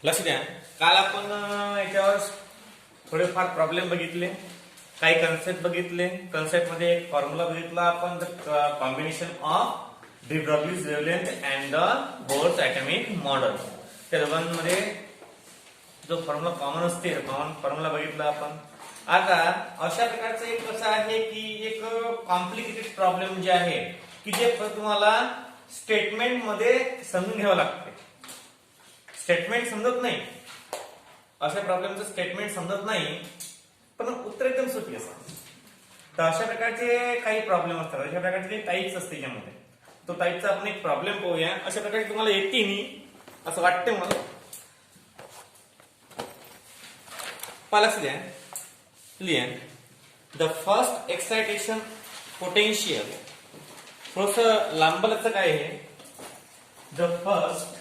लक्ष द्या. काल आपण याच्यावर थोडेफार प्रॉब्लेम बघितले, काही कन्सेप्ट बघितले. कन्सेप्ट मध्ये एक फॉर्म्युला बघितला आपण, the combination of de Broglie's wavelength and the Bohr's atomic model. त्या दोघांमध्ये जो फॉर्म्युला कॉमन असते, कॉमन फॉर्म्युला बघितला आपण. आता अशा प्रकारचं एक कसं आहे की एक कॉम्प्लिकेटेड प्रॉब्लेम जे आहे की जे तुम्हाला स्टेटमेंट मध्ये समजून घ्यावं लागते. स्टेटमेंट समजत नाही, अशा प्रॉब्लेमचं स्टेटमेंट समजत नाही, पण उत्तर एकदम सोपी असतात. तर अशा प्रकारचे काही प्रॉब्लेम असतात, अशा प्रकारचे काही टाईप्स असते त्यामध्ये. तो टाईपचा आपण एक प्रॉब्लेम पाहूया. अशा प्रकारे तुम्हाला येते नाही असं वाटते मला. लक्ष द्या. लिहा, द फर्स्ट एक्साइटेशन पोटेन्शियल. थोडस लांबलचं काय आहे. The first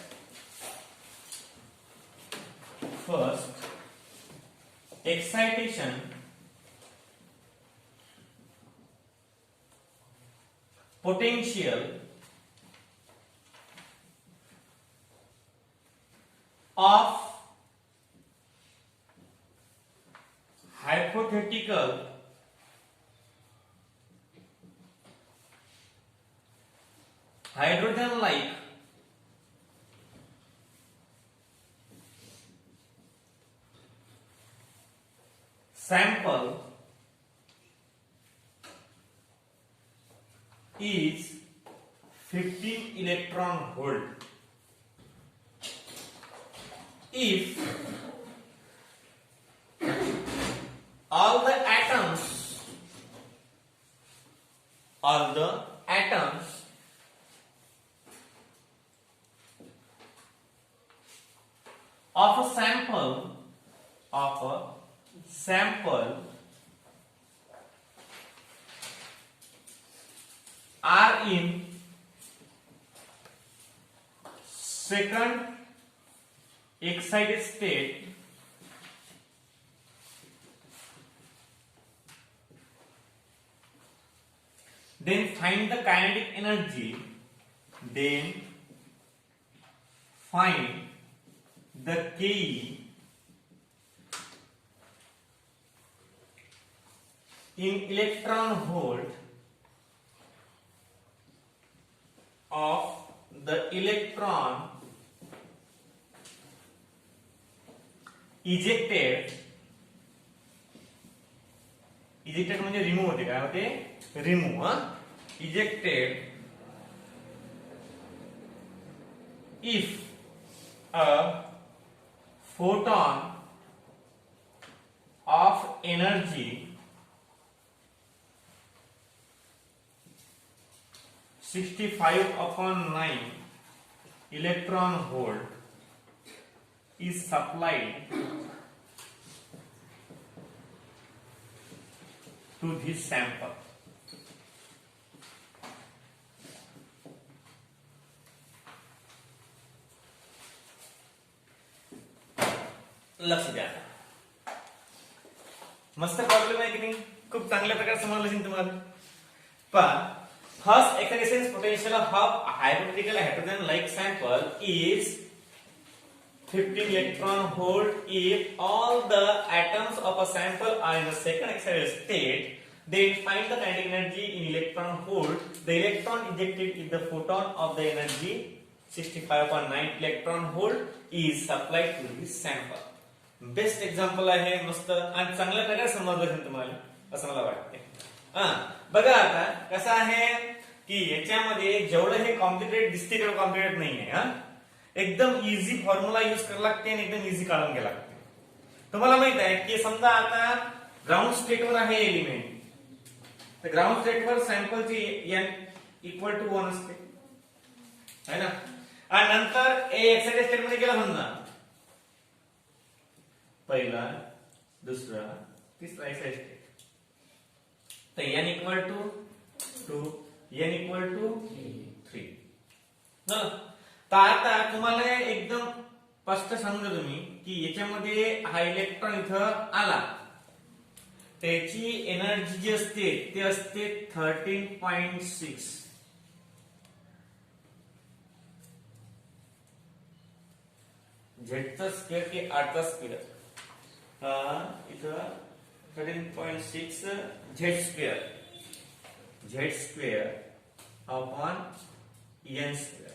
excitation potential of hypothetical hydrogen like sample is 15 electron volt. If all the atoms of a sample are in second excited state, then find the kinetic energy. Then find the Ke in electron volt of the electron ejected म्हणजे remove होते. काय होते? Remove. ejected if a photon of energy 65/9 electron volt is supplied to this sample. लक्ष द्या. मस्त problem आहे की नाही? खूप चांगल्या प्रकारे समजलं असेल तुम्हाला. पण first excitation potential of hypothetical hydrogen like sample is 15 electron volt if all the atoms of a sample are in the second excited state. Then find the kinetic energy in electron volt. The electron ejected if the photon of the energy 65/9 electron volt is supplied to this sample. Best example आहे. मस्त आणि चांगल्या प्रकारे समजलं असेल तुम्हाला असं मला वाटते. बघा आता कसं आहे की याच्यामध्ये जेवढं हे कॉम्प्लिकेटेड दिसते तेवढं कॉम्प्लिकेटेड नाहीये. एकदम इझी फॉर्म्युला युज करायला लागते आणि एकदम इझी काढून घ्यायला लागते. तुम्हाला माहित आहे की समजा आता ग्राउंड स्टेटवर आहे एलिमेंट, तर ग्राउंड स्टेटवर सॅम्पलची n इक्वल टू 1 असते है ना. आणि नंतर एक्साइटेड स्टेट मध्ये गेला समजा पहिला, दुसरा, तिसरा एक्साइटेड स्टेट, तर n equal to 2, n equal to 3. तर आता तुम्हाला एकदम स्पष्ट सांगतो तुम्ही की याच्यामध्ये हा इलेक्ट्रॉन इथं आला, त्याची एनर्जी जी असते ते असते 13.6. झेडचा स्क्वेअर की 8 चा स्क्वेअर इथं 13.6 Z square upon N square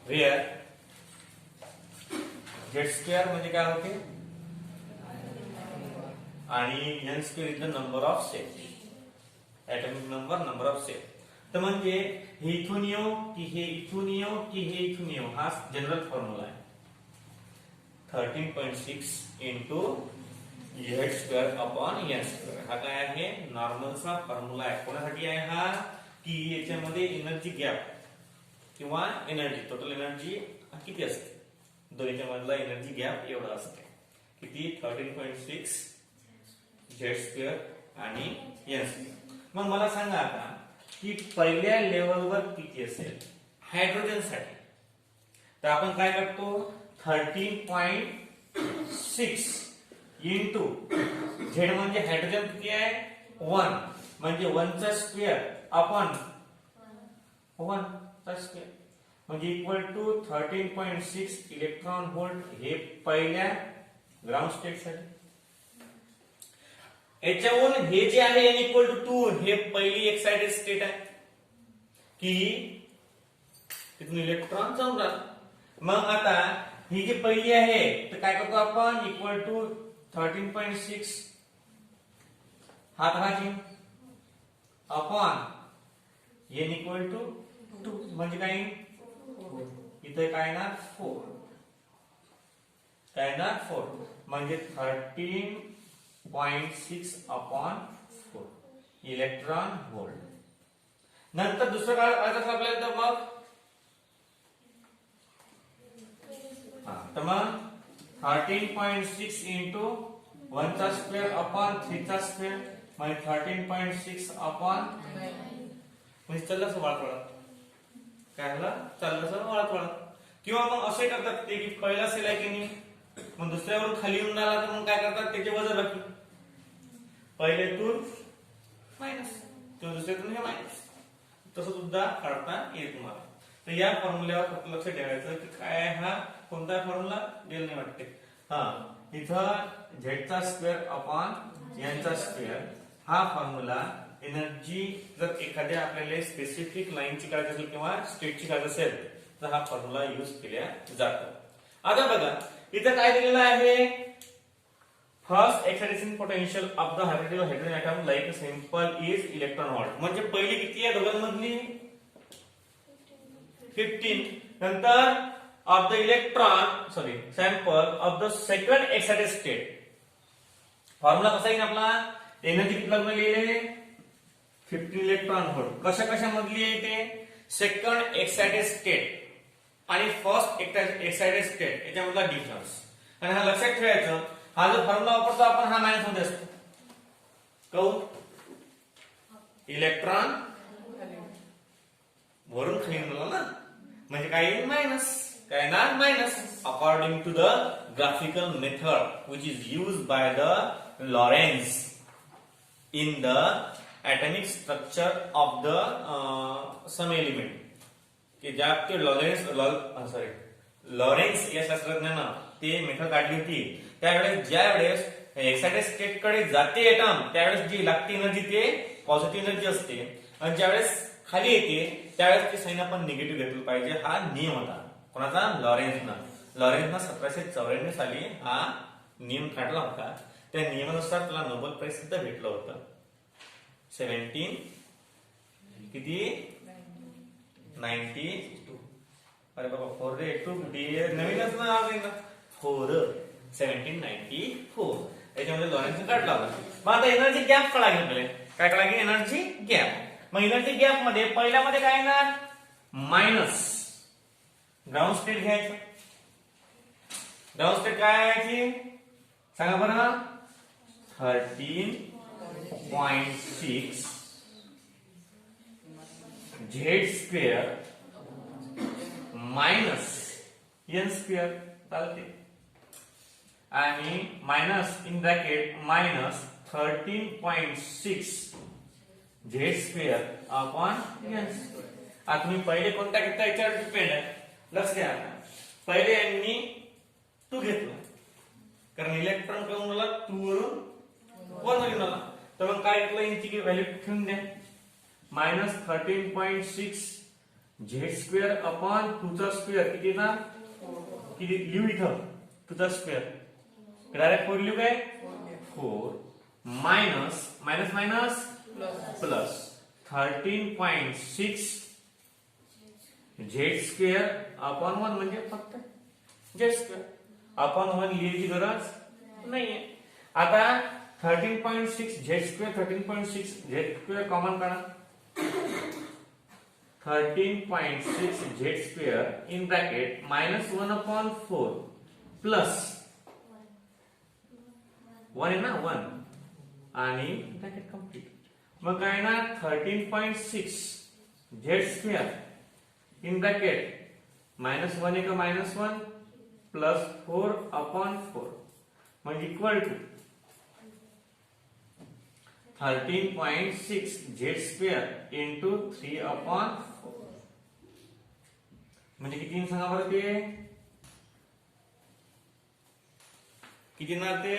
where Z square म्हणजे काय होते आणि N square is the number of shape atomic number of shape. तर म्हणजे हे इथून येऊ की हे इथून येऊ की हे इथून येऊ हा जनरल फॉर्म्युला आहे. 13.6 into Z square upon N square हा काय आहे नॉर्मलचा फॉर्म्युला आहे. कोणासाठी आहे हा की याच्यामध्ये एनर्जी गॅप किंवा एनर्जी टोटल एनर्जी किती असते दोन्हीच्या मधला एनर्जी गॅप एवढा असते किती 13.6 झेड स्क्वेअर आणि एन स्क्वेअर. मग मला सांगा आता की पहिल्या लेवलवर किती असेल हायड्रोजन साठी. तर आपण काय करतो 13.6 इंटू झेड म्हणजे हायड्रोजन किती आहे 1 म्हणजे 1 चा स्क्वेअर अपॉन 1 चा स्क्वेअर म्हणजे इक्वल टू 13.6 इलेक्ट्रॉन व्होल्ट हे पहिल्या ग्राउंड स्टेट साठी. याच्यावरून हे जे आहे n इक्वल टू 2 हे पहिली एक्साइटेड स्टेट आहे की तिथून इलेक्ट्रॉन जाऊन राहतो. मग आता ही जी पहिली आहे तर काय करतो आपण इक्वल टू 13.6 हा धराची अपॉन n इक्वल टू 2 म्हणजे काय इथे काय ना 4 काय ना 4 म्हणजे 13.6 अपॉन 4 इलेक्ट्रॉन व्होल्ट. नंतर दुसरं काय करायचं आपल्याला तर मग तर मग 13.6 इंटू 1 चा स्क्वेअर अपॉन 3 चा स्क्वेअर म्हणजे 13.6 अपॉन म्हणजे चाललं असं वाळत वाळत काय झालं चाललं असं वाळत वाळत. किंवा मग असे करतात ते की पहिला सेल आहे की नाही मग दुसऱ्यावरून खाली येऊन आला तर मग काय करतात त्याचे वजाबाकी पहिल्यातून मायनस किंवा दुसऱ्यातून हे मायनस तसं सुद्धा काढता येईल तुम्हाला. तर या फॉर्म्युल्यावर फक्त लक्ष ठेवायचं की काय हा कोणता फॉर्म्युला दिला नाही वाटते हा इथं झेडचा स्क्वेअर अपॉन एनचा स्क्वेअर हा फॉर्म्युला एनर्जी जर एखाद्या आपल्याला स्पेसिफिक लाईनची काढायची असेल किंवा स्टेटची काढायची असेल तर हा फॉर्म्युला यूज केला जातो. आता बघा इथं काय दिलेलं आहे first excitation potential of the hydrogen atom like simple is electron volt म्हणजे पहिली किती आहे दोघांमधली 15 नंतर of the electron sorry sample of the second excited state formula कसा येईल आपला एनर्जी किती लागणार लिहिले 15 इलेक्ट्रॉन व्होल्ट कशा मधली आहे ते सेकंड एक्साइटेड स्टेट आणि फर्स्ट एक्साइटेड स्टेट याच्यामधला डिफरन्स. आणि हा लक्षात ठेवायचं हा जो फॉर्म्युला वापरतो आपण हा मायनस मध्ये असतो कहू इलेक्ट्रॉन वरून खाली गेला ना म्हणजे काय येईल मायनस काय ना minus according to the graphical method which is used by the Lawrence in the atomic structure of the some element की ज्या ते लॉरेन्स या शास्त्रज्ञानं ते मेथड काढली होती त्यावेळेस ज्या वेळेस एक्साइटेड स्टेट कडे जाते एटम त्यावेळेस जी लागते एनर्जी ते पॉझिटिव्ह एनर्जी असते आणि ज्यावेळेस खाली येते त्यावेळेस ते साइन आपण निगेटिव्ह घेतलं पाहिजे हा नियम होता कोणाचा लॉरेन्सना 1794 साली हा नियम काढला होता. त्या नियमानुसार त्याला नोबेल प्राइज सुद्धा भेटलं होतं 17 किती 92 अरे बाबा 4 रे 2 नवीनच ना आज ना 4 1794 याच्यामध्ये लॉरेन्सने काढला होता. मग आता एनर्जी गॅप काढा घेतले काय काढा की एनर्जी गॅप. मग एनर्जी गॅप मध्ये पहिल्यामध्ये काय ना मायनस ग्राउंड स्टेट घ्यायचं. ग्राउंड स्टेट काय आहे सांगा बरं 13.6 Z square minus N square चालते आणि minus in bracket minus 13.6 Z square upon N square. आता तुम्ही पहिले कोणता घेतला याच्यावर डिपेंड आहे लक्ष द्या. पहिले यांनी 2 घेतला, कारण इलेक्ट्रॉन करून मला 2 वरून 1 घेऊन आला. तर मग काय घेतलं, यांची व्हॅल्यू ठेवून द्या. -13.6 z² अपॉन 2 चा स्क्वेअर किती ना, किती लिहू इथं 2 चा स्क्वेअर डायरेक्ट 4 लिहू काय, 4 minus minus minus plus 13.6 z² upon 1 म्हणजे फक्त z² अपॉन 1 लिहायची गरज नाहीये. आता 13.6 z² 13.6 z² कॉमन काढा. 13.6 z² in bracket -1 upon 4 plus 1 आहे ना 1 आणि ब्रॅकेट कंप्लीट. मग काय ना 13.6 z² in bracket -1 आहे का -1 plus 4 upon 4 म्हणजे equal to 13.6 z² into 3 upon 4 म्हणजे किती सांगा बरं, ते किती ना, ते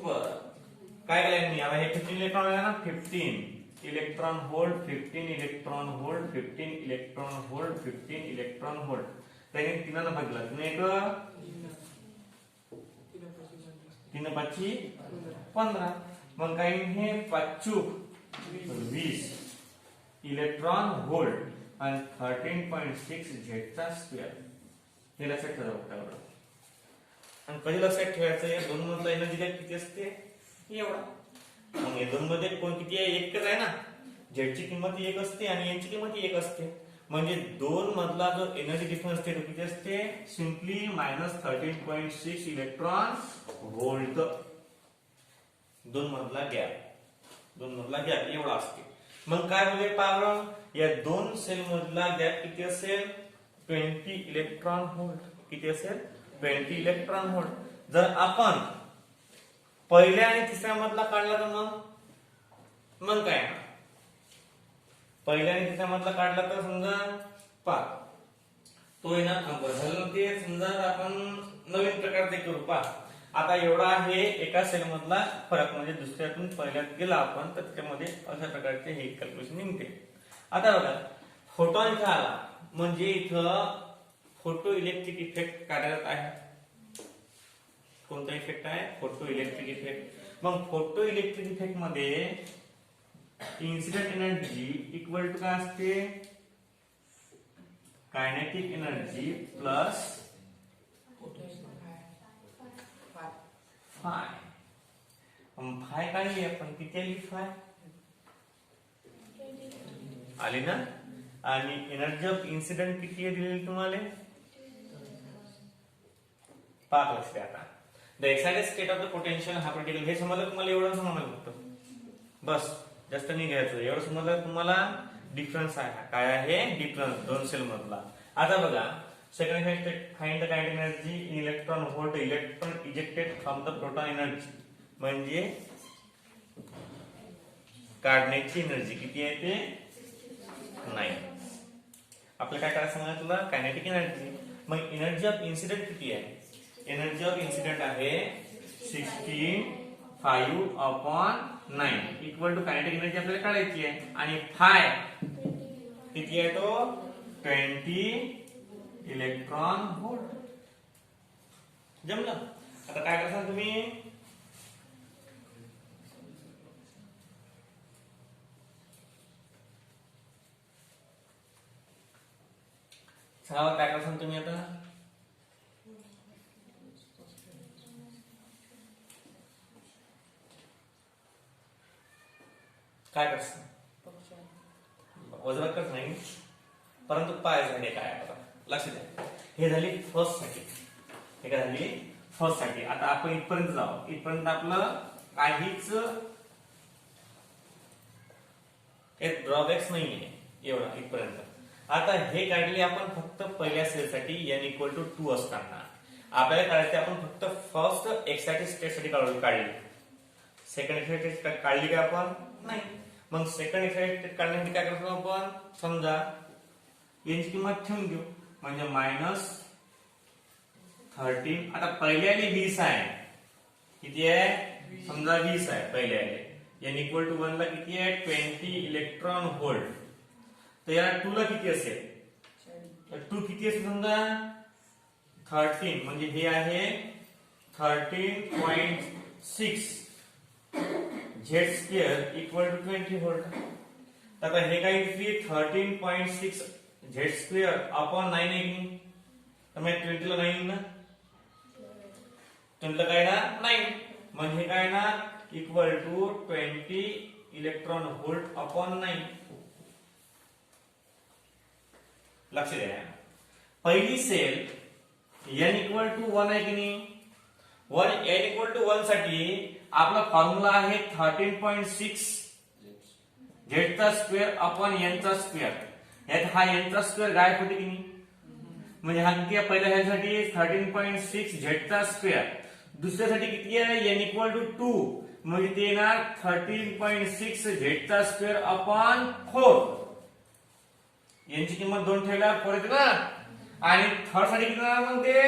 बर काय केलंय मी आता, हे 15 इलेक्ट्रॉन आहे ना, 15 electron hold 15 electron hold 15 electron hold 15 electron hold, त्याने तीनाला भागलं. तुम्ही एक 3 5 15, मग काही हे 5 20 इलेक्ट्रॉन होल्ड आणि 13.6 z चा स्क्वेअर. हे लक्षात ठेवा. आणि कधी लक्षात ठेवायचं, या दोन मधला एनर्जी गॅप किती असते, एवढा. मग या दोन मध्ये कोण किती आहे, एकच आहे ना. झेडची किंमत 1 असते आणि यांची किंमत 1 असते. म्हणजे दोन मधला जो एनर्जी डिफरन्स असते तो किती असते, सिंपली -13.6 इलेक्ट्रॉन व्होल्ट. दोन मधला गॅप एवढा असते. मग काय होईल पाहलं, या दोन सेल मधला गॅप किती असेल, 20 इलेक्ट्रॉन व्होल्ट. किती असेल, 20 इलेक्ट्रॉन व्होल्ट. जर आपण पहिल्या आणि तिसऱ्या मधला काढला तर मग काय, पहिल्या आणि तिसऱ्या मधला काढला तर समजा 5, तो आहे ना झालं ते. समजा आपण नवीन प्रकारचे करू. आता एवढा आहे एका सेल मधला फरक, म्हणजे दुसऱ्यातून पहिल्यात गेला आपण तर त्याच्यामध्ये अशा प्रकारचे हे कॅल्क्युलेशन निघते. आता बघा, फोटॉन इथं आला म्हणजे इथं फोटो इलेक्ट्रिक इफेक्ट कार्यरत आहे. कोणता इफेक्ट आहे, फोटो इलेक्ट्रिक इफेक्ट. मग फोटो इलेक्ट्रिक इफेक्ट मध्ये इन्सिडेंट एनर्जी इक्वल टू काय असते, kinetic energy plus five. Five काढली आपण, किती आली फाय आली ना. आणि एनर्जी ऑफ इन्सिडेंट किती आहे दिलेली तुम्हाला, 5 असते. आता the excited state of the potential हा पार्टिकल, हे समजलं तुम्हाला, एवढं समजलं फक्त बस, जास्त नाही घ्यायचं. एवढं समजलं तुम्हाला डिफरन्स आहे, काय आहे डिफरन्स दोन सेल मधला. आता बघा, second effect, find the kinetic energy in electron volt electron ejected from the proton energy. म्हणजे काढण्याची एनर्जी किती आहे ते 9. आपल्याला काय करायचं सांगा, तुला कायनेटिक एनर्जी. मग एनर्जी ऑफ इन्सिडेंट किती आहे, एनर्जी ऑफ इन्सिडेंट आहे 65 upon 9 equal to kinetic energy आपल्याला काढायची आहे. आणि फाय किती आहे तो 20 इलेक्ट्रॉन व्होल्ट. जमलं. आता काय करता तुम्ही, काय करता तुम्ही आता, काय करता, वज्राकर नाही, परंतु पाय झाले काय, आता लक्ष द्या. हे झाली फर्स्ट साठी, हे काय झाली फर्स्ट साठी. आता आपण इथपर्यंत जाऊ. इथपर्यंत आपलं काहीच एक ड्रॉबॅक्स नाहीये, एवढा इथपर्यंत. आता हे काढले आपण फक्त पहिल्या सेल साठी n इक्वल टू 2 असताना. आपल्याला काढायचे आपण फक्त फर्स्ट एक्साइटेड स्टेट साठी काढली. सेकंड एक्साइटेड स्टेट काढली का आपण, नाही. मग सेकंड एक्साइटेड स्टेट काढण्यासाठी काय करतो आपण, समजा यांची किंमत ठेवून घेऊ. म्हणजे -13. आता पहिल्याने 20 आहे, किती आहे समजा 20 आहे पहिल्याने. n इक्वल टू 1 ला किती आहे 20 इलेक्ट्रॉन व्होल्ट. तर याला 2 ला किती असेल, तर 2 किती असेल समजा 13, म्हणजे हे आहे 13.6 Z square equal to 20 volt. आता हे काय किती 13.6 झेड स्क्वेअर अपॉन 9 आहे की, तर मग 20 ला 9 ना, 20 ला काय ना 9, म्हणजे काय ना equal to 20 electron volt upon 9. लक्ष द्या, पहिली सेल n इक्वल टू 1 आहे की नाही, n इक्वल टू 1 साठी आपला फॉर्म्युला आहे 13.6 झेड चा स्क्वेअर अपॉन n चा स्क्वेअर. यात हा n चा स्क्वेअर गायब होते की नाही, म्हणजे हा किती आहे पहिल्या ह्यासाठी 13.6 झेड चा स्क्वेअर. दुसऱ्यासाठी किती आहे n इक्वल टू 2, म्हणजे ते येणार 13.6 झेड चा स्क्वेअर अपॉन 4. यांची किंमत 2 ठेवल्यावर 4 येते ना. आणि थर्ड साठी किती येणार मग ते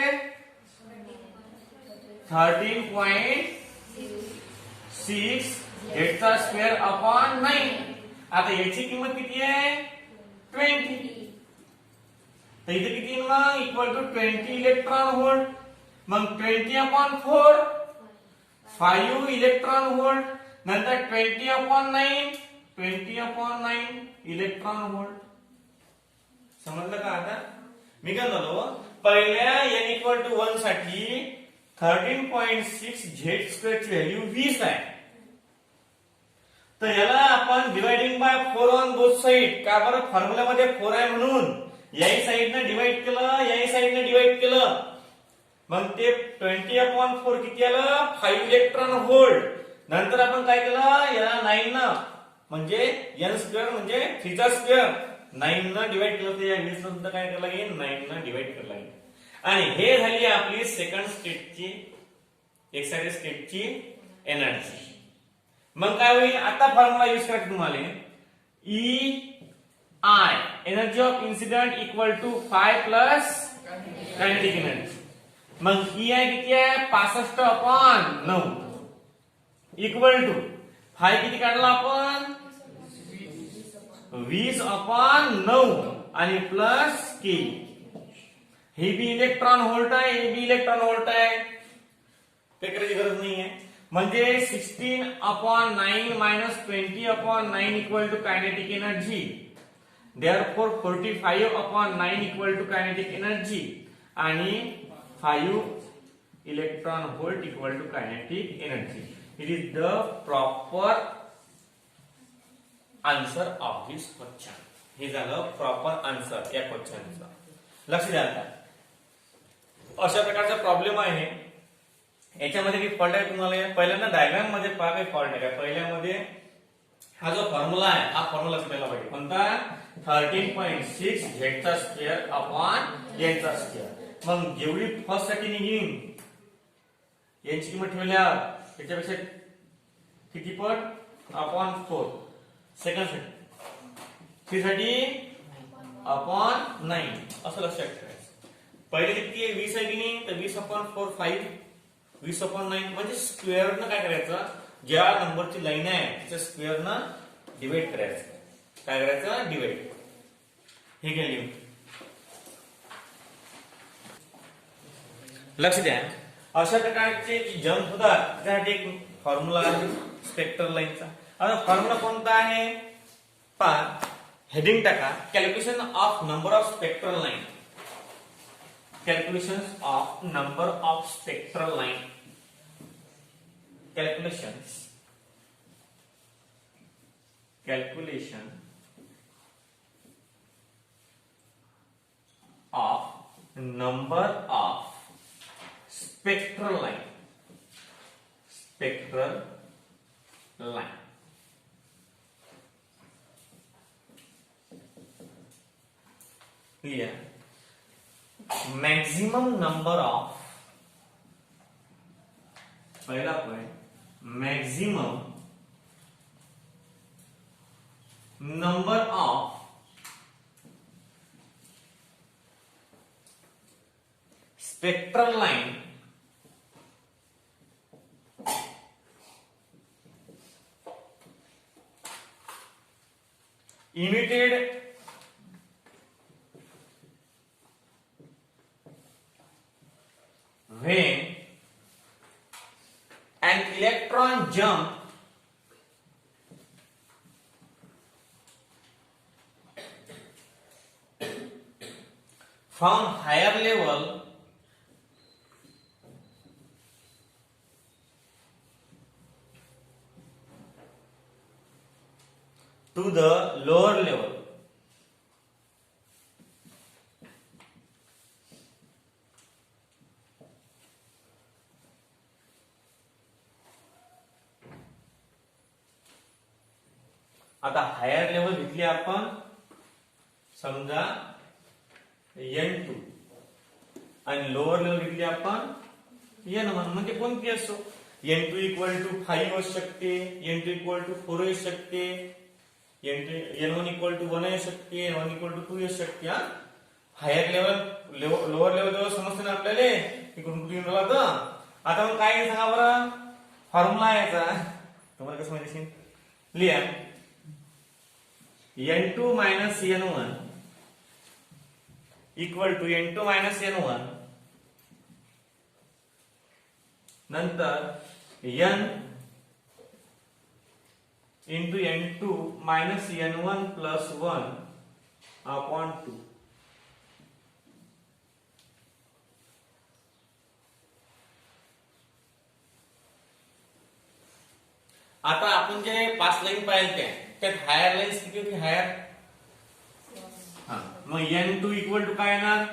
13.6 झेड चा स्क्वेअर अपॉन 9. आता याची किंमत किती आहे 20. तर इथे किती मग इक्वल टू 20 इलेक्ट्रॉन व्होल्ट. मग 20 अपॉन 4 5 इलेक्ट्रॉन व्होल्ट, नंतर 20 अपॉन 9 20 अपॉन 9 इलेक्ट्रॉन व्होल्ट. समजलं का? आता मी काय म्हणतो, पहिल्या n इक्वल टू 1 साठी 13.6 झेड स्क्वेअर ची व्हॅल्यू 20 आहे. तर याला आपण dividing by 4 on both side, का बरं फॉर्म्युल्यामध्ये 4 आहे म्हणून याही साइडने डिवाइड केलं, याही साइडने डिवाइड केलं. मग ते 20 अपॉन 4 किती आलं 5 इलेक्ट्रॉन व्होल्ट. नंतर आपण काय केलं याला 9 न, म्हणजे n स्क्वेअर म्हणजे 3 चा स्क्वेअर 9 न डिवाइड केलं, तर या 20 नंतर काय करायला लागेल 9 न डिवाइड करायला लागेल. आणि हे झाली आपली सेकंड स्टेटची एक्साइटेड स्टेटची एनर्जी. मग काय होईल, आता फॉर्म्युला यूज करायचा तुम्हाला, E I energy of incident equal to 5 plus kinetic energy. मग ई आय किती आहे 65 अपॉन 9 इक्वल टू 5 किती काढला आपण 20 अपॉन 9 आणि प्लस के. हे बी इलेक्ट्रॉन व्होल्ट आहे, हे बी इलेक्ट्रॉन व्होल्ट आहे, ते करायची गरज नाही आहे. म्हणजे 16 upon 9 minus 20 upon 9 equal to kinetic energy. Therefore 45 upon 9 equal to kinetic energy आणि 5 electron volt equal to kinetic energy. It is the proper answer of this question. हे झालं प्रॉपर आन्सर या क्वेश्चनचं. लक्ष द्या, आता अशा प्रकारचा प्रॉब्लेम आहे. याच्यामध्ये काही फॉल्ट आहे तुम्हाला पहिल्यांदा डायग्राम मध्ये पहा काही फॉल्ट आहे का. पहिल्यामध्ये हा जो फॉर्म्युला आहे हा फॉर्म्युला समजायला पाहिजे कोणता 13.6 झेड चा स्क्वेअर अपॉन n चा स्क्वेअर. मग जेवढी फर्स्ट साठी निघीन यांची किंमत ठेवल्यावर त्याच्यापेक्षा किती पट अपॉन 4. सेकंड साठी 3 साठी अपॉन 9 असं लक्षात ठेवायचं. पहिले किती आहे 20 आहे की नाही, तर 20 अपॉन 4 5 20 अपॉन 9 म्हणजे स्क्वेअर न काय करायचं, ज्या नंबरची लाईन आहे त्याच्या स्क्वेअर न डिवाइड करायचं. काय करायचं डिवाइड. हे काय लिहू लक्ष द्या. अशा प्रकारचे जंप होतात त्यासाठी एक फॉर्म्युला आहे स्पेक्ट्रल लाईनचा. आता फॉर्म्युला कोणता आहे पहा, हेडिंग टाका calculation of number of spectral line. Calculations of number of spectral line. Calculation of number of spectral line. Spectral line. Clear? Maximum number of, पहला point maximum number of spectral line emitted when an electron jump from higher level to the lower level. आता higher level घेतली आपण समजा N2 आणि lower level घेतली आपण N1 म्हणजे कोणती असो N2 इक्वल टू 5 असू शकते N2 इक्वल टू 4 असू शकते N1 इक्वल टू 1 असू शकते N1 इक्वल टू 2 असू शकते. हायर लेवल लोअर लेवल जवळ समजते ना आपल्याला इकडून कुठे येऊन राहिला तर आता मग काय सांगा बरं फॉर्म्युला याचा तुम्हाला कसं माहिती लिहा N2 minus N1 equal to N2 minus N1 नंतर N into N2 minus N1 plus 1 upon 2. आता आपण जे 5 लाईन पाहिल्या त्यात हायर लाईन्स किती होती हायर मग N2 इक्वल टू काय येणार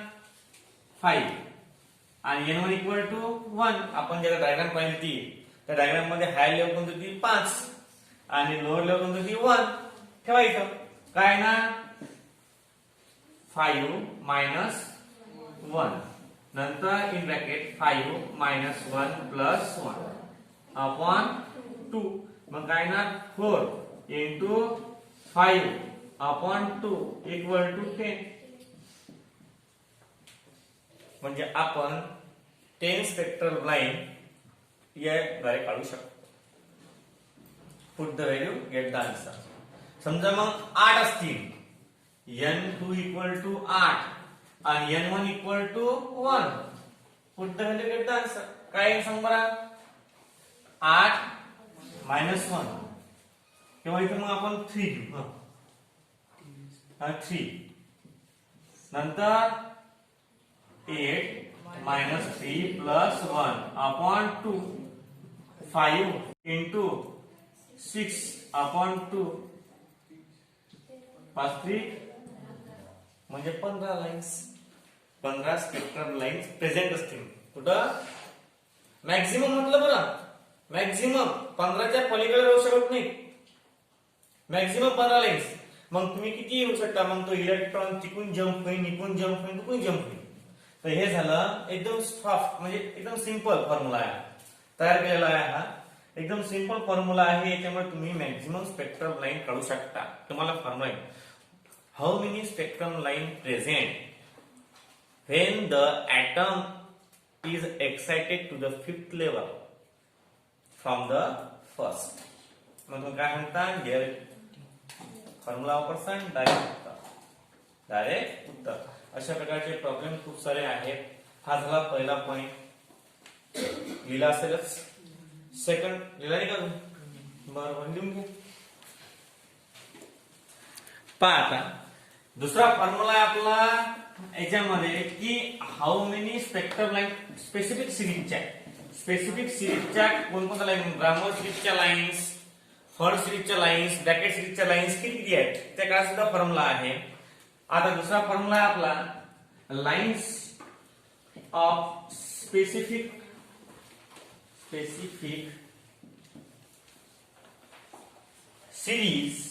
5 आणि N1 इक्वल टू 1 आपण ज्याला डायग्राम पाहिली ती त्या डायग्राम मध्ये हायर लेवल कोणती होती 5 आणि लोअर लेवल कोणती होती 1 ठेवायचं काय ना 5 minus 1 नंतर in bracket 5 minus 1 plus 1 upon 2 मग काय ना 4 into 5 upon 2 equal to 10 म्हणजे आपण 10 स्पेक्ट्रल लाईन याद्वारे काढू शकतो. Put the value get the answer. समजा मग 8 असतील N2 equal to 8 आणि N1 equal to 1 put the value get the answer. काय सांग बरं 8 minus 1 किंवा इथे मग आपण 3 घेऊ 3 नंतर 8 minus 3 plus 1 upon 2 5 into 6 upon 2 5 3 म्हणजे 15 लाईन्स 15 स्पेक्ट्रल लाईन्स प्रेझेंट असतील कुठं मॅक्झिमम म्हटलं बरं मॅक्झिमम 15च्या पलीकडे राहू शकत नाही मॅक्झिमम 15 लाईन्स. मग तुम्ही किती येऊ शकता मग तो इलेक्ट्रॉन तिकून जम्प होईल इकून जम्प होईल तिकून जम्प होईल. तर हे झालं एकदम सॉफ्ट म्हणजे एकदम सिंपल फॉर्म्युला आहे तयार केलेला आहे हा एकदम सिंपल फॉर्म्युला आहे. याच्यामुळे तुम्ही मॅक्झिमम स्पेक्ट्रम लाईन काढू शकता. तुम्हाला formula how many spectrum line present when the atom is excited to the 5th level from the first. मग तुम्ही काय म्हणता फॉर्म्युला वापरता डायरेक्ट उत्तर. अशा प्रकारचे प्रॉब्लेम खूप सारे आहेत. हा झाला पहिला पॉइंट लिहिला असेलच. सेकंड लिहिला नाही का बरोबर लिहून घे. पहा आता दुसरा फॉर्म्युला आहे आपला याच्यामध्ये की how many spectrum line specific सिरीजच्या कोणकोणत्या लाईन ब्राह्मण सिरीजच्या लाईन्स फर्स्ट सिरीजच्या लाईन्स ब्रॅकेट सिरीजच्या लाईन्स किती आहेत त्या काय सुद्धा फॉर्म्युला आहे. आता दुसरा फॉर्म्युला आहे आपला lines of specific series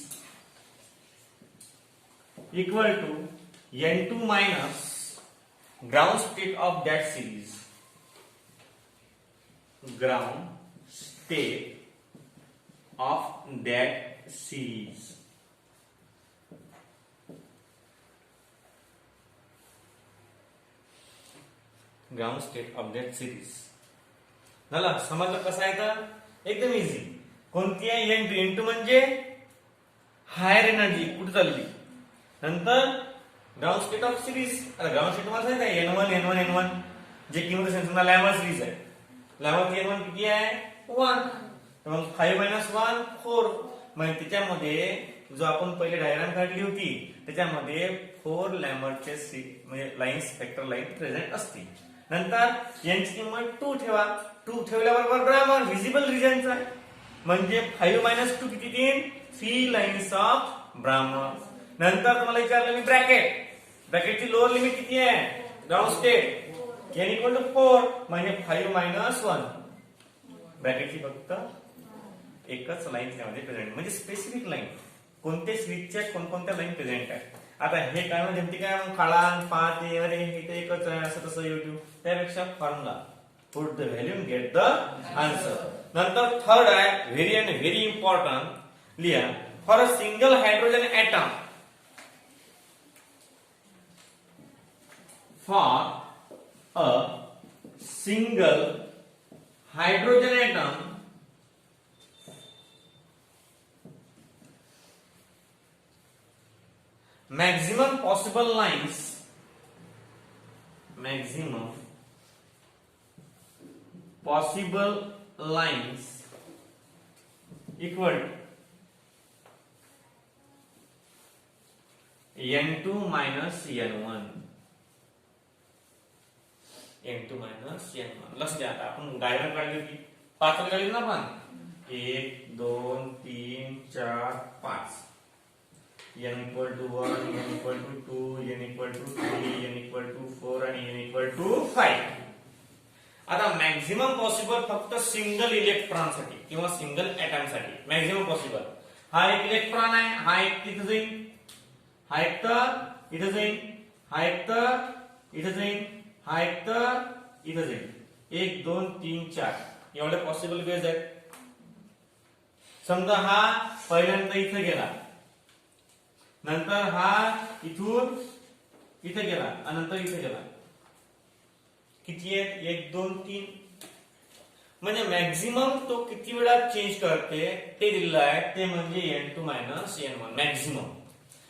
equal to N2 minus ground state of that series. Ground state of that series. Ground state of that series. झालं समजलं कसं आहे तर एकदम इझी. कोणती आहे N2 म्हणजे हायर एनर्जी कुठे चालली. नंतर ground state of series. Ground state मला सांगितलं N1 जे किंमत असेल समजा लॅमा सिरीज आहे. लॅमा N1 किती आहे 1. तर मग 5 - 1 4. म्हणजे त्याच्यामध्ये जो आपण पहिले डायग्राम काढली होती त्याच्यामध्ये 4 लॅमरचे म्हणजे लाईन्स वेक्टर लाईन प्रेझेंट असतील. नंतर n ची किंमत 2 ठेवा. 2 ठेवल्याबरोबर ग्रामर व्हिजिबल रिजनचा आहे म्हणजे 5 - 2 किती देईन 3 लाईन्स ऑफ ब्राह्मण. नंतर तुम्हाला विचारलं मी ब्रॅकेटची लोअर लिमिट किती आहे ग्राउंड स्टेट n = 4 म्हणजे 5 - 1. ब्रॅकेटची फक्त एकच लाईन त्यामध्ये प्रेझेंट म्हणजे स्पेसिफिक लाईन कोणत्या सिरीजच्या कोणकोणत्या लाईन प्रेझेंट आहे. आता हे काय म्हणजे काय मग काळा 5 अरे हे तर एकच आहे असं तसं YouTube त्यापेक्षा formula put the value and get the answer. नंतर थर्ड आहे व्हेरी इम्पॉर्टंट लिहा. For a single hydrogen atom maximum possible lines equal N2 minus N1. लक्ष द्या. आता आपण डायग्राम काढली होती 5 काढली ना आपण 1 2 3 4 5. n = 1, n = 2, n = 3, n = 4 आणि n = 5. आता मॅक्झिमम पॉसिबल फक्त सिंगल इलेक्ट्रॉन साठी किंवा सिंगल एटम साठी मॅक्झिमम पॉसिबल. हा एक इलेक्ट्रॉन आहे. हा एक तिथे जाईल. हा एक तर इथे जाईल. हा एक तर इथे जाईल. हा एक तर इथे जाईल. 1 2 3 4 एवढे पॉसिबल वेज आहेत. समजा हा पहिल्यांदा इथे गेला नंतर हा इथून इथे गेला आणि नंतर इथे गेला. किती आहेत 1 2 3 म्हणजे मॅक्झिमम तो किती वेळा चेंज करते ते दिलेलं आहे ते म्हणजे N2 - N1 मॅक्झिमम.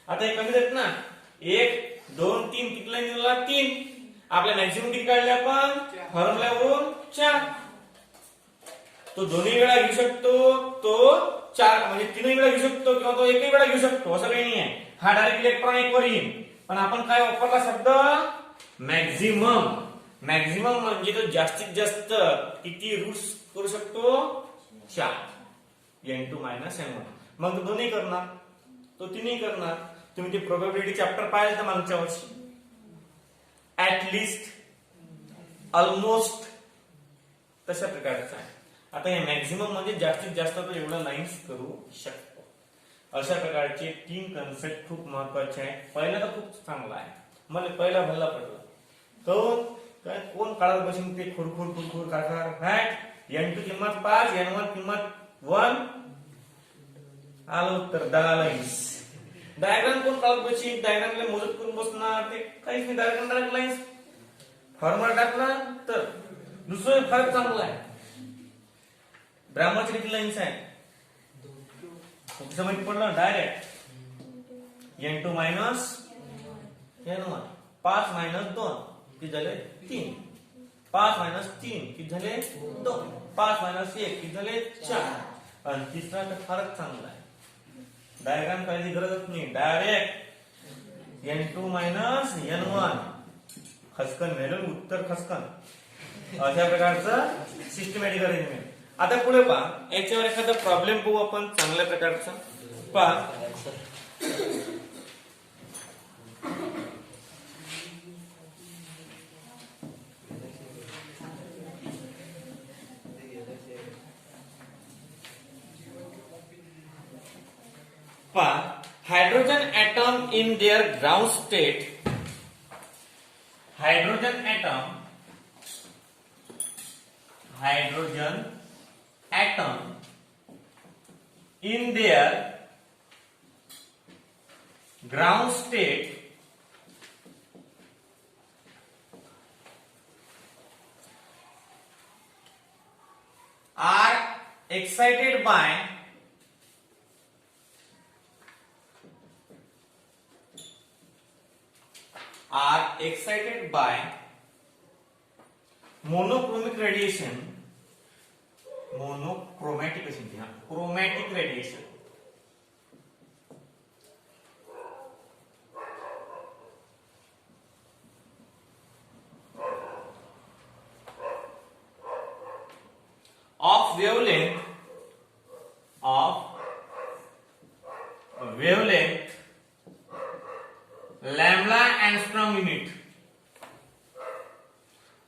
आता हे कमी आहेत ना 1 2 3 कितीला दिलेला 3. आपल्या मॅक्झिमम किती काढले आपण फॉर्म्युल्यावरून 4. तो दोन्ही वेळा घेऊ शकतो तो 4 म्हणजे 3 वेळा घेऊ शकतो किंवा तो एकही वेळा घेऊ शकतो असं काही नाही आहे. हा डायरेक्ट इलेक्ट्रॉन एक वर येईल पण आपण काय वापरला शब्द मॅक्झिमम. मॅक्झिमम म्हणजे तो जास्तीत जास्त किती रूट्स करू शकतो 4. N2 - N1. मग तो दोन्ही करणार तो तिन्ही करणार. तुम्ही ते प्रोबॅबिलिटी चॅप्टर पाहिलं तर मागच्या वर्षी ऍट लिस्ट ऑलमोस्ट तशा प्रकारचा आहे. आता हे मॅक्झिमम म्हणजे जास्तीत जास्त तो एवढा लाईन्स करू शकतो. अशा प्रकारचे 3 कन्सेप्ट खूप महत्वाचे आहेत. पहिला तर खूप चांगला आहे मला पहिला भल्ला पडला. कोण काढत बसून ते खुरखुर फॅक्ट N2 किंमत 5 N1 किंमत 1 आलो उत्तर 10 लाईन्स. डायग्राम कोण काढत बशी डायग्रामला मोजत करून बसणार ते काहीच नाही. डायग्राम लाईन्स फॉर्म्युला टाकला तर दुसरं फार चांगलं आहे. ब्राह्मणचे किती लाईन्स आहे समज पडलं डायरेक्ट N2 - N1 5 - 2 किती झाले 3. 5 - 3 किती झाले 2. 5 - 1 किती झाले 4. आणि तिसरा तर फारच चांगला आहे. डायग्राम करायची गरजच नाही डायरेक्ट N2 - N1 खसकन मिळून उत्तर खसकन अशा प्रकारचं सिस्टमॅटिक अरेंजमेंट. आता पुढे पहा याच्यावर एखादा प्रॉब्लेम पाहू आपण चांगल्या प्रकारचा. पहा hydrogen atom in their ground state. Hydrogen atom in their ground state are excited by monochromatic radiation, monochromatic chromatic radiation of wavelength lambda angstrom unit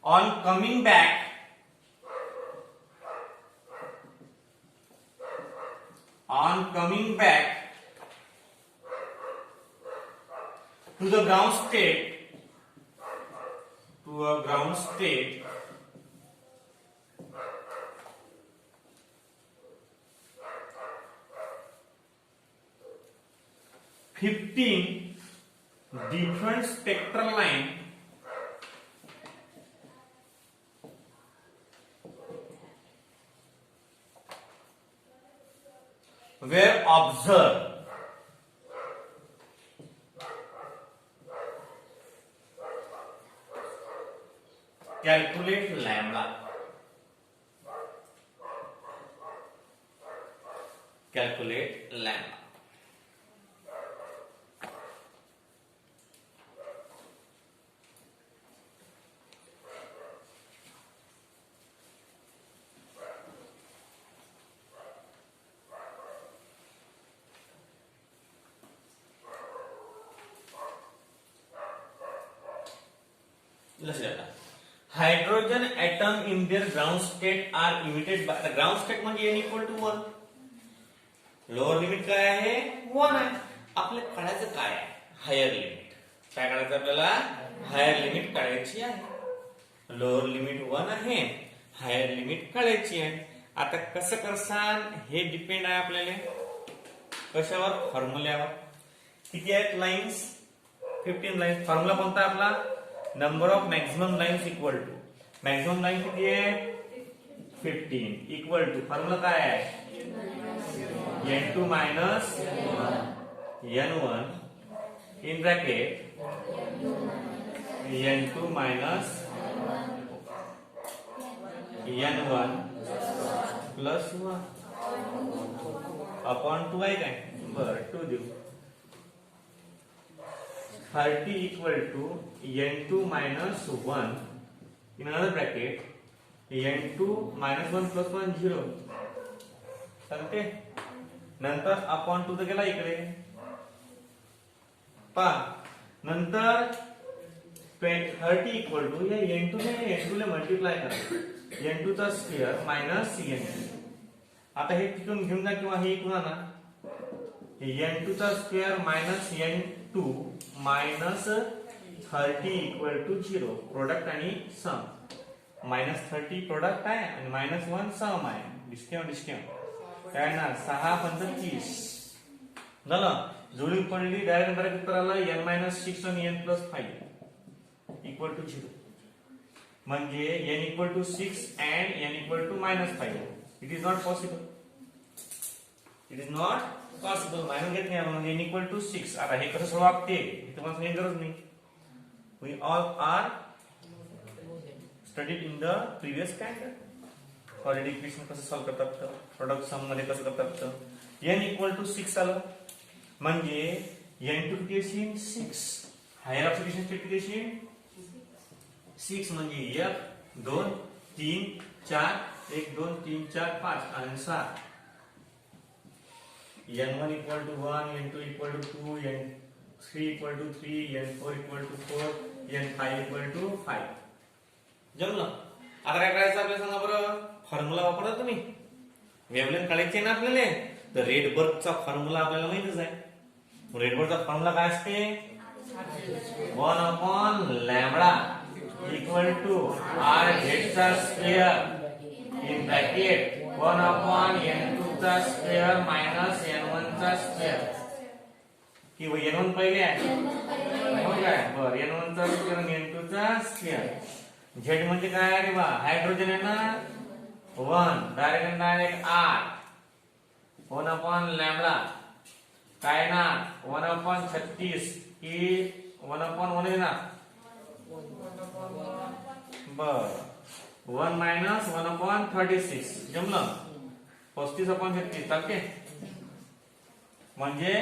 on coming back to the ground state, to a ground state, fifteen different spectral line were observed. Calculate lambda. Calculate lambda. Hydrogen atom in their ground state are emitted by the ground state म्हणजे n equal to 1. Lower limit काय आहे 1 आहे. आपल्याला काढायचं काय आहे higher limit. काय काढायचं आपल्याला हायर लिमिट काढायची आहे. लोअर लिमिट 1 आहे, हायर लिमिट काढायची आहे. आता कसं करसान हे डिपेंड आहे आपल्याला कशावर फॉर्म्युल्यावर. किती आहेत लाइन्स 15 लाइन्स. फॉर्म्युला कोणता आपला number of maximum lines equal to maximum line किती आहे 15 इक्वल टू फॉर्म्युला काय आहे n2 minus n1 in bracket n2 minus n1 plus 1 upon 2 आहे काय बरं 2 देऊ 30 equal to n2 minus 1 in another bracket n2 minus 1 plus 1 0 सांगते नंतर अपॉन 2 तर गेला इकडे पा नंतर 30 equal to या n2 ने n2 ने मल्टीप्लाय करा n2 चा स्क्वेअर मायनस n2 आता हे तिथून घेऊन जा किंवा हे इकडून आणा n2 चा square minus n2 minus 30 equal to 0 product आणि सम मायनस 30 प्रोडक्ट आहे आणि मायनस 1 सम आहे डिस्काउंट काय ना 6 35 झालं जुळी पडली डायरेक्ट नंबर उत्तराला n मायनस 6 आणि n प्लस 5 इक्वल टू 0 म्हणजे n equal to 6 and n equal to minus 5 it is not possible मानून घेत नाही आपण n इक्वल टू 6 आता हे कसं सोडवते हे तुम्हाला सांगायची गरज नाही we all are studied in the previous standard already equation कसं सॉल्व करतात प्रोडक्ट सम मध्ये कसं करतात n इक्वल टू 6 आलं म्हणजे n टू किती 6 हायर ऑब्झर्वेशन स्टेट किती 6 म्हणजे 1 2 3 4 1 2 3 4 5 आणि 7 n1 equal to 1 n2 equal to 2 n3 equal to 3 n4 equal to 4 n5 equal to 5 जमलं आता काय करायचं आपल्याला सांगा बरं फॉर्म्युला वापरता तुम्ही वेव्हलेंथ काढायची ना आपल्याला तर रेडबर्गचा फॉर्म्युला आपल्याला माहितच आहे रेडबर्गचा फॉर्म्युला काय असते 1 upon lambda equal to r चा square in bracket 1 upon n2 चा स्क्वेअर मायनस n1 चा स्क्वेअर की n1 पहिले आहे हो काय बर n1 चा स्क्वेअर आणि n2 चा स्क्वेअर z म्हणजे काय रे बा हायड्रोजन आहे ना 1 डायरेक्ट r 1 upon लैम्डा काय ना 1 upon 36 की 1 upon 1 आहे ना बर 1 minus 1 upon 36 जमलं 35 upon 36 चालते म्हणजे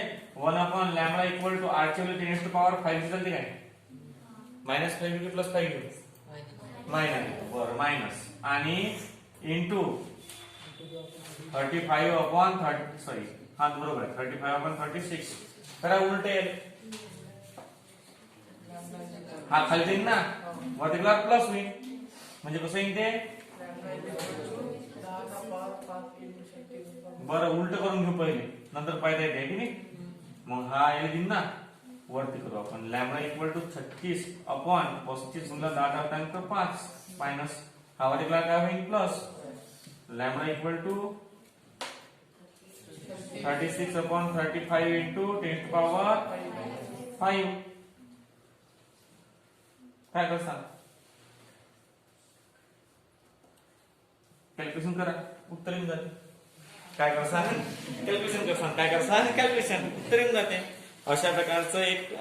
1 upon lambda equal to r ची व्हॅल्यू 10 to the power 5 चालते काय -5 घेऊ प्लस 5 घेऊ मायनस बर मायनस आणि इनटू 35 upon 30 सॉरी हा बरोबर आहे 35 upon 36 करा उलटे हा खाली जाईल ना वरतीला प्लस होईल म्हणजे कसं येईल ते बरं उलट करून घेऊ पहिले नंतर फायदा येते की नाही मग हा येईल ना वरती करू आपण लॅम्बडा इक्वल टू 36 अपॉन 35 गुणिले 10 टाइम तर 5 मायनस हा वरतीला काय होईल plus lambda equal to 36 upon 35 into 10 to the power 5 काय करसान कॅल्क्युलेशन करा उत्तर येऊन जाते काय करसान कॅल्क्युलेशन करसान काय करसान कॅल्क्युलेशन उत्तर येऊन जाते अशा प्रकारचं एक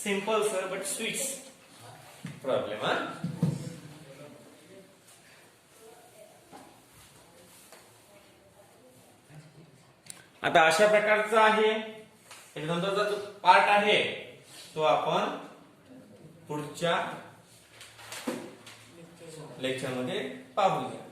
simple sir but sweet problem हा आता अशा प्रकारचा आहे त्याच्यानंतरचा जो पार्ट आहे तो आपण पुढच्या लेक्चर मध्ये पाहूया.